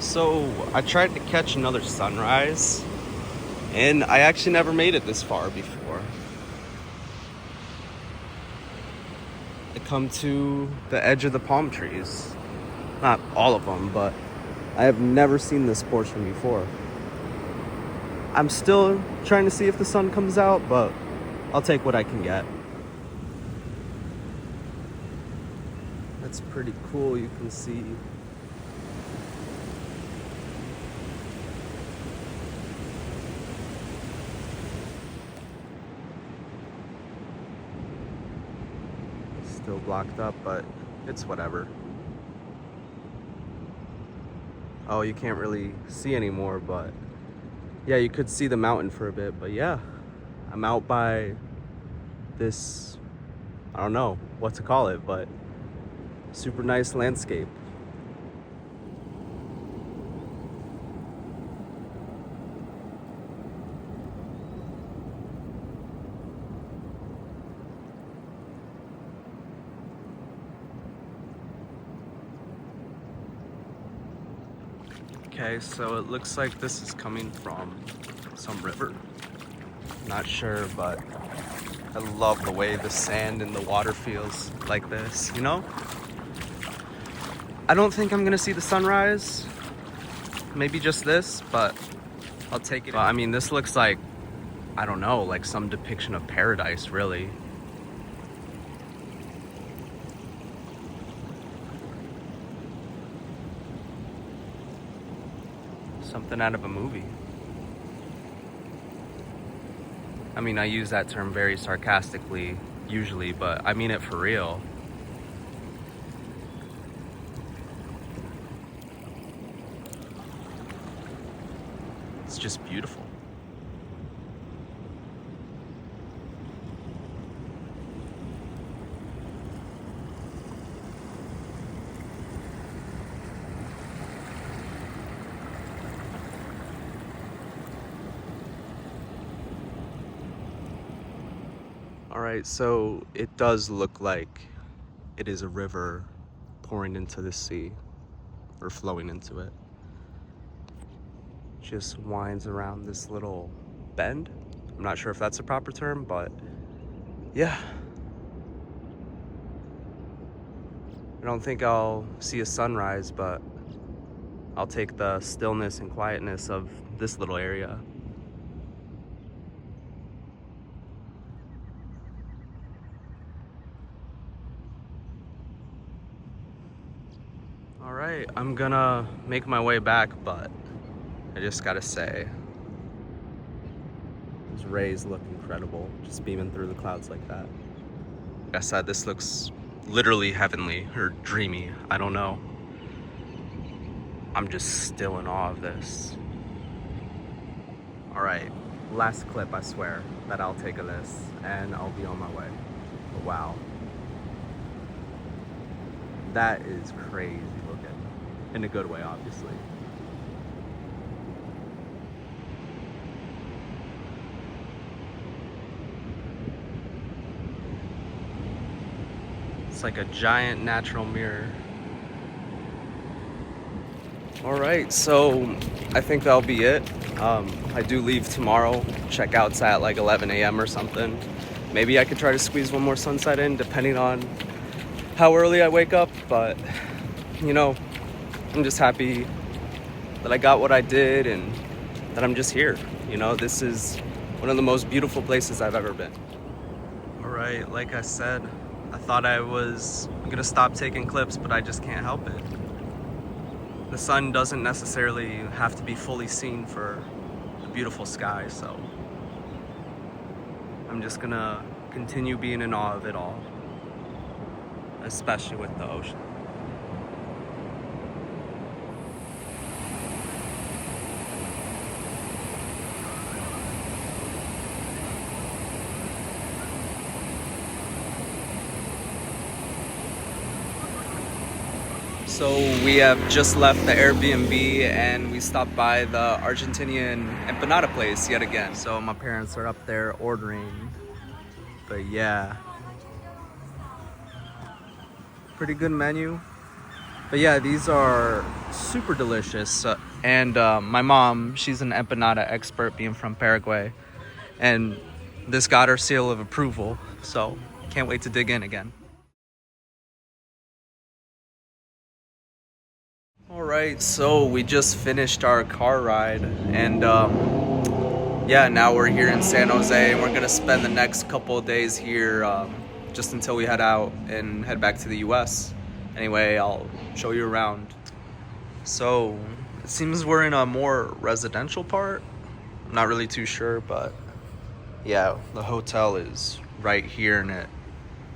So I tried to catch another sunrise, and I actually never made it this far before. I come to the edge of the palm trees. Not all of them, but I have never seen this portion before. I'm still trying to see if the sun comes out, but I'll take what I can get. That's pretty cool, you can see. Still blocked up, but it's whatever. Oh, you can't really see anymore, but yeah, you could see the mountain for a bit. But yeah, I'm out by this, I don't know what to call it, but super nice landscape. Okay, so it looks like this is coming from some river. Not sure, but I love the way the sand and the water feels like this, you know? I don't think I'm gonna see the sunrise. Maybe just this, but I'll take it. I mean, this looks like, I don't know, like some depiction of paradise, really. Something out of a movie. I mean, I use that term very sarcastically, usually, but I mean it for real. It's just beautiful. All right, so it does look like it is a river pouring into the sea or flowing into it. Just winds around this little bend. I'm not sure if that's a proper term, but yeah. I don't think I'll see a sunrise, but I'll take the stillness and quietness of this little area. All right, I'm gonna make my way back, but I just gotta say, these rays look incredible, just beaming through the clouds like that. Like I said, this looks literally heavenly or dreamy, I don't know. I'm just still in awe of this. All right, last clip, I swear, that I'll take of this and I'll be on my way. But wow. That is crazy looking. In a good way, obviously. It's like a giant natural mirror. All right, so I think that'll be it. I do leave tomorrow. Checkout's at like 11 a.m. or something. Maybe I could try to squeeze one more sunset in, depending on how early I wake up. But, you know, I'm just happy that I got what I did and that I'm just here. You know, this is one of the most beautiful places I've ever been. All right, like I said, I thought I was gonna stop taking clips, but I just can't help it. The sun doesn't necessarily have to be fully seen for a beautiful sky, so I'm just gonna continue being in awe of it all, especially with the ocean. So we have just left the Airbnb and we stopped by the Argentinian empanada place yet again. So my parents are up there ordering, but yeah. Pretty good menu. But yeah, these are super delicious. And my mom, she's an empanada expert, being from Paraguay. And this got her seal of approval. So can't wait to dig in again. All right, so we just finished our car ride. And yeah, now we're here in San Jose. And we're going to spend the next couple of days here just until we head out and head back to the US. Anyway, I'll show you around. So it seems we're in a more residential part. I'm not really too sure, but yeah, the hotel is right here and it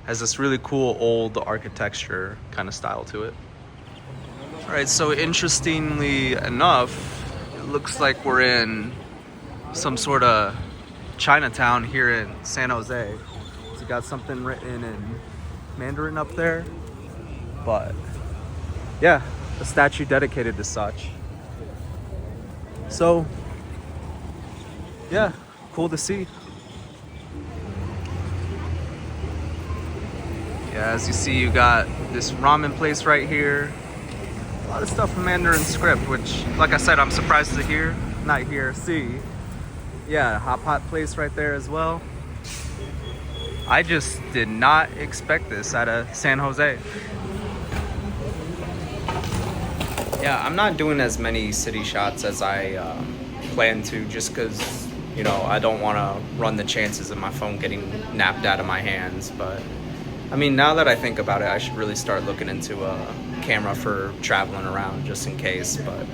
has this really cool old architecture kind of style to it. All right, so interestingly enough, it looks like we're in some sort of Chinatown here in San Jose. It's got something written in Mandarin up there, but yeah, a statue dedicated to such. So yeah, cool to see. Yeah, as you see, you got this ramen place right here. A lot of stuff in Mandarin script, which, like I said, I'm surprised to see. Yeah, hot pot place right there as well. I just did not expect this out of San Jose. Yeah, I'm not doing as many city shots as I plan to, just because, you know, I don't want to run the chances of my phone getting napped out of my hands. But I mean, now that I think about it, I should really start looking into a camera for traveling around just in case. But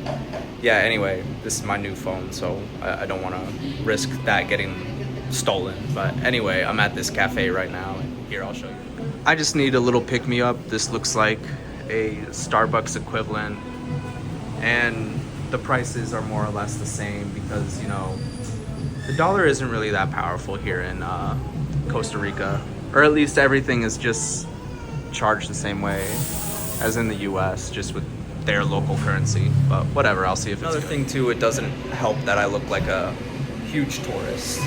yeah, anyway, this is my new phone, so I don't want to risk that getting stolen. But anyway, I'm at this cafe right now, and here, I'll show you. I just need a little pick-me-up. This looks like a Starbucks equivalent, and the prices are more or less the same because, you know, the dollar isn't really that powerful here in Costa Rica, or at least everything is just charged the same way as in the US, just with their local currency. But whatever, I'll see if it's good. Another thing too, it doesn't help that I look like a huge tourist.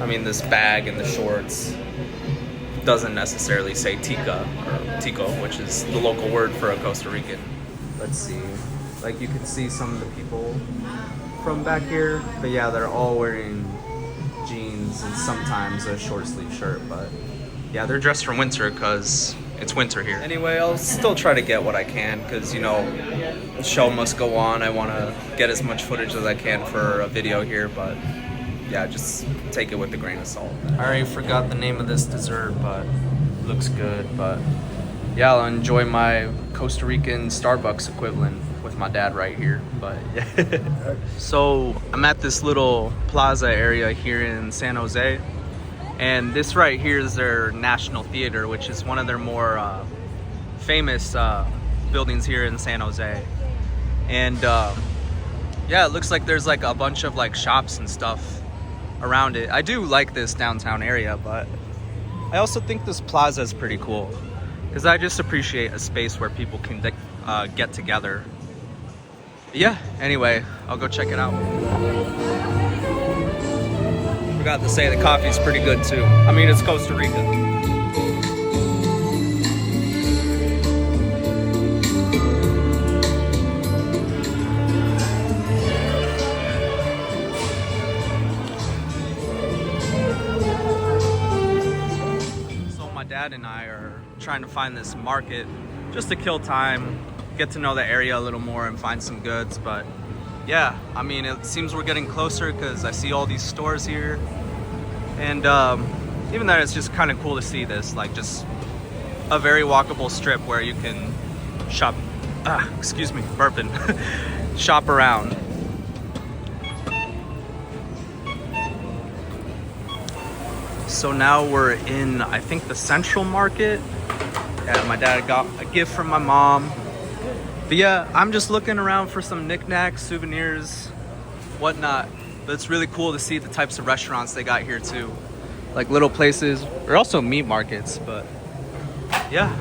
I mean, this bag and the shorts doesn't necessarily say tica or tico, which is the local word for a Costa Rican. Let's see, like you can see some of the people from back here, but yeah, they're all wearing jeans and sometimes a short sleeve shirt, but yeah, they're dressed for winter because it's winter here. Anyway, I'll still try to get what I can because, you know, the show must go on. I want to get as much footage as I can for a video here, but yeah, just take it with a grain of salt. I already forgot the name of this dessert, but it looks good. But yeah, I'll enjoy my Costa Rican Starbucks equivalent with my dad right here. But yeah. So I'm at this little plaza area here in San Jose, and this right here is their National Theater, which is one of their more famous buildings here in San Jose. And yeah, it looks like there's like a bunch of like shops and stuff around it. I do like this downtown area, but I also think this plaza is pretty cool because I just appreciate a space where people can get together. Yeah, anyway, I'll go check it out. Forgot to say the coffee's pretty good too. I mean, it's Costa Rica. Dad and I are trying to find this market just to kill time, get to know the area a little more and find some goods. But yeah, I mean, it seems we're getting closer because I see all these stores here, and even that, it's just kind of cool to see this, like just a very walkable strip where you can shop, excuse me, burping, shop around. So now we're in, I think, the Central Market. Yeah, my dad got a gift from my mom. But yeah, I'm just looking around for some knickknacks, souvenirs, whatnot. But it's really cool to see the types of restaurants they got here too. Like little places. There are also meat markets, but yeah.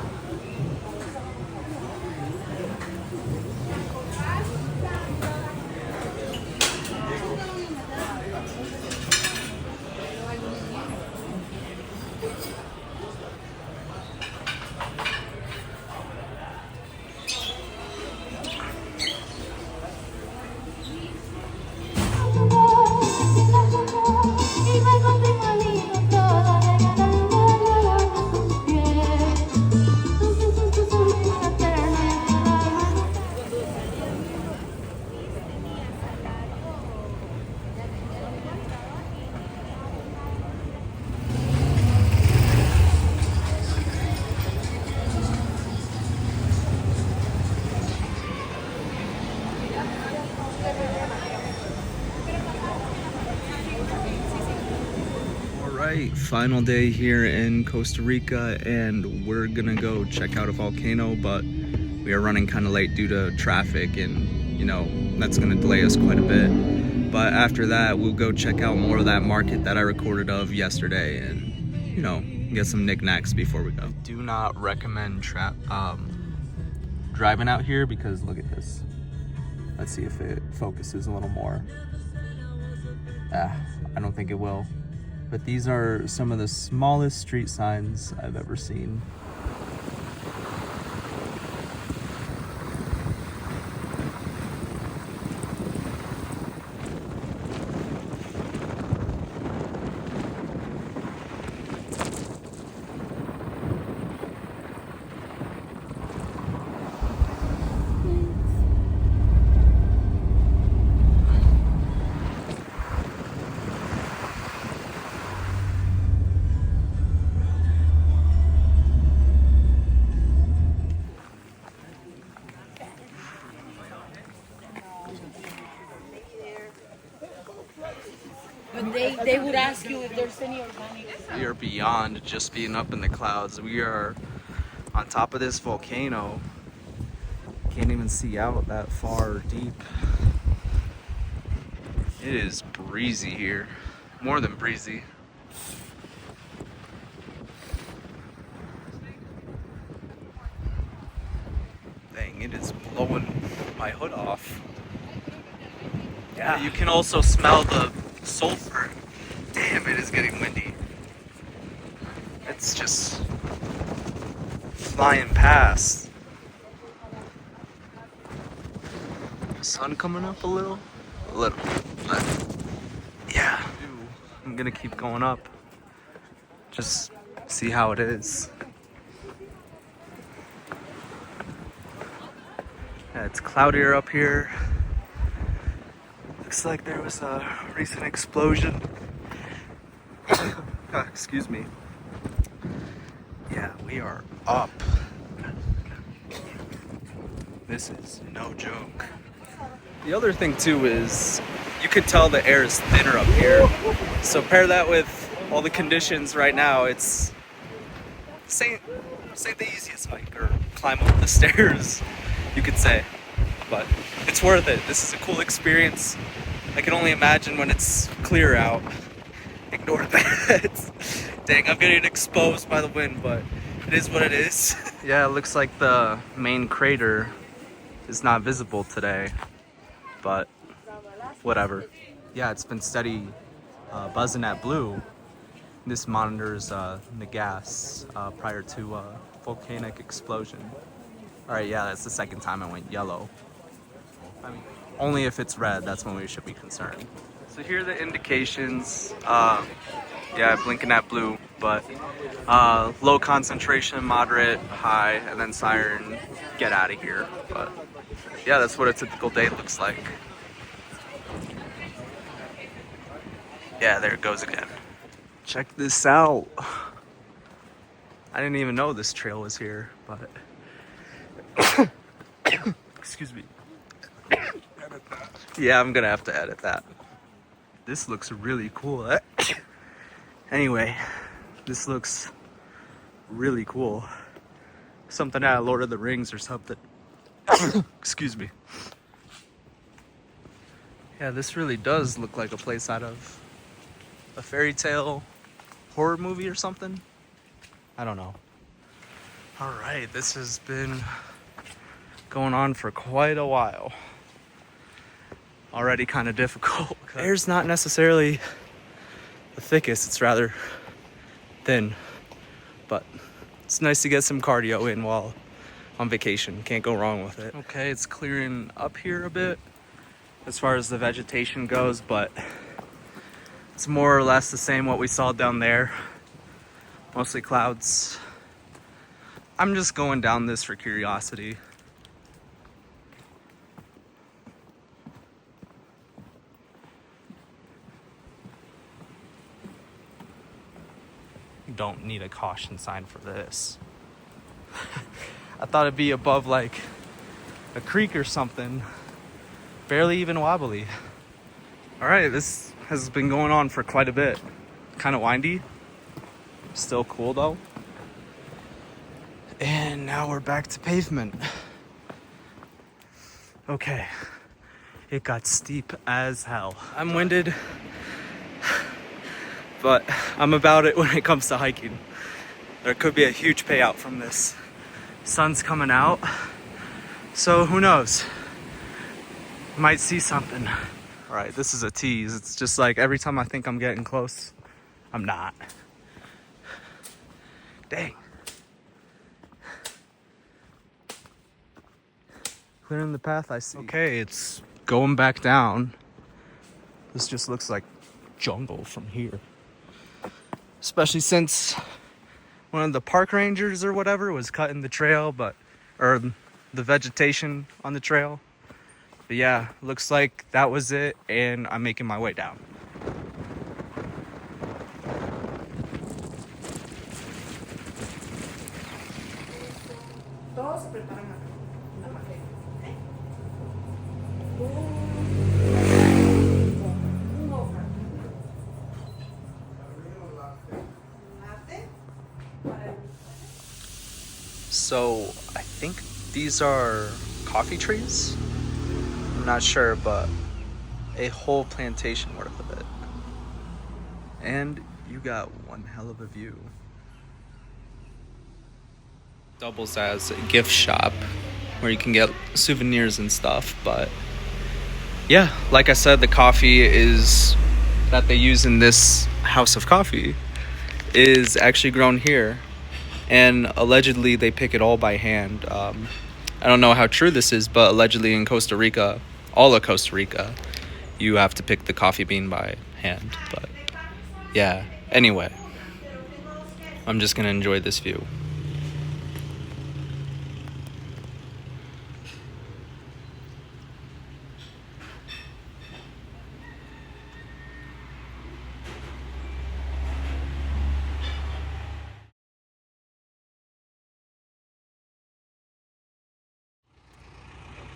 right, final day here in Costa Rica, and we're gonna go check out a volcano, but we are running kind of late due to traffic, and you know, that's gonna delay us quite a bit. But after that, we'll go check out more of that market that I recorded of yesterday, and you know, get some knickknacks before we go. I do not recommend driving out here because look at this. Let's see if it focuses a little more. I don't think it will. But these are some of the smallest street signs I've ever seen. But they would ask you if there's any organic. We are beyond just being up in the clouds. We are on top of this volcano. Can't even see out that far or deep. It is breezy here. More than breezy. Dang, it is blowing my hood off. Yeah, you can also smell the sulfur. Damn, it is getting windy. It's just flying past. Sun coming up a little, but yeah, I'm gonna keep going up. Just see how it is. Yeah, it's cloudier up here. Looks like there was a recent explosion. Excuse me. Yeah, we are up. This is no joke. The other thing too is you can tell the air is thinner up here. So pair that with all the conditions right now, it's the easiest hike or climb up the stairs, you could say. But it's worth it. This is a cool experience. I can only imagine when it's clear out. Ignore that. Dang, I'm getting exposed by the wind, but it is what it is. Yeah, it looks like the main crater is not visible today, but whatever. Yeah, it's been steady buzzing at blue. This monitors the gas prior to a volcanic explosion. All right, yeah, that's the second time it went yellow. I mean, only if it's red, that's when we should be concerned. So here are the indications. Yeah, blinking at blue, but low concentration, moderate, high, and then siren, get out of here. But yeah, that's what a typical day looks like. Yeah, there it goes again. Check this out. I didn't even know this trail was here, but excuse me. Yeah, I'm gonna have to edit that. This looks really cool. Anyway, this looks really cool. Something out of Lord of the Rings or something. Excuse me. Yeah, this really does look like a place out of a fairy tale horror movie or something. I don't know. All right, this has been going on for quite a while. Already kind of difficult. Air's not necessarily the thickest, it's rather thin, but it's nice to get some cardio in while on vacation. Can't go wrong with it. Okay, it's clearing up here a bit as far as the vegetation goes, but it's more or less the same what we saw down there. Mostly clouds. I'm just going down this for curiosity. Don't need a caution sign for this. I thought it'd be above like a creek or something. Barely even wobbly. All right, this has been going on for quite a bit. Kind of windy. Still cool though. And now we're back to pavement. Okay. It got steep as hell. I'm winded, but I'm about it when it comes to hiking. There could be a huge payout from this. Sun's coming out, so who knows? Might see something. All right, this is a tease. It's just like every time I think I'm getting close, I'm not. Dang. Clearing the path, I see. Okay, it's going back down. This just looks like jungle from here. Especially since one of the park rangers or whatever was cutting the trail, or the vegetation on the trail. But yeah, looks like that was it, and I'm making my way down. So I think these are coffee trees. I'm not sure, but a whole plantation worth of it. And you got one hell of a view. Doubles as a gift shop where you can get souvenirs and stuff, but yeah, like I said, the coffee is that they use in this house of coffee is actually grown here, and allegedly they pick it all by hand. I don't know how true this is, but allegedly in Costa Rica, all of Costa Rica, you have to pick the coffee bean by hand. But yeah, anyway, I'm just gonna enjoy this view.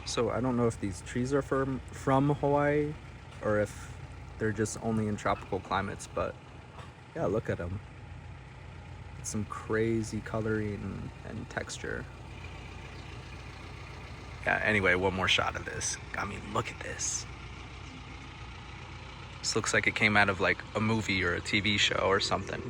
So I don't know if these trees are from Hawaii or if they're just only in tropical climates, but yeah, look at them. It's some crazy coloring and texture. Yeah, anyway, one more shot of this. I mean, look at this. This looks like it came out of like a movie or a TV show or something.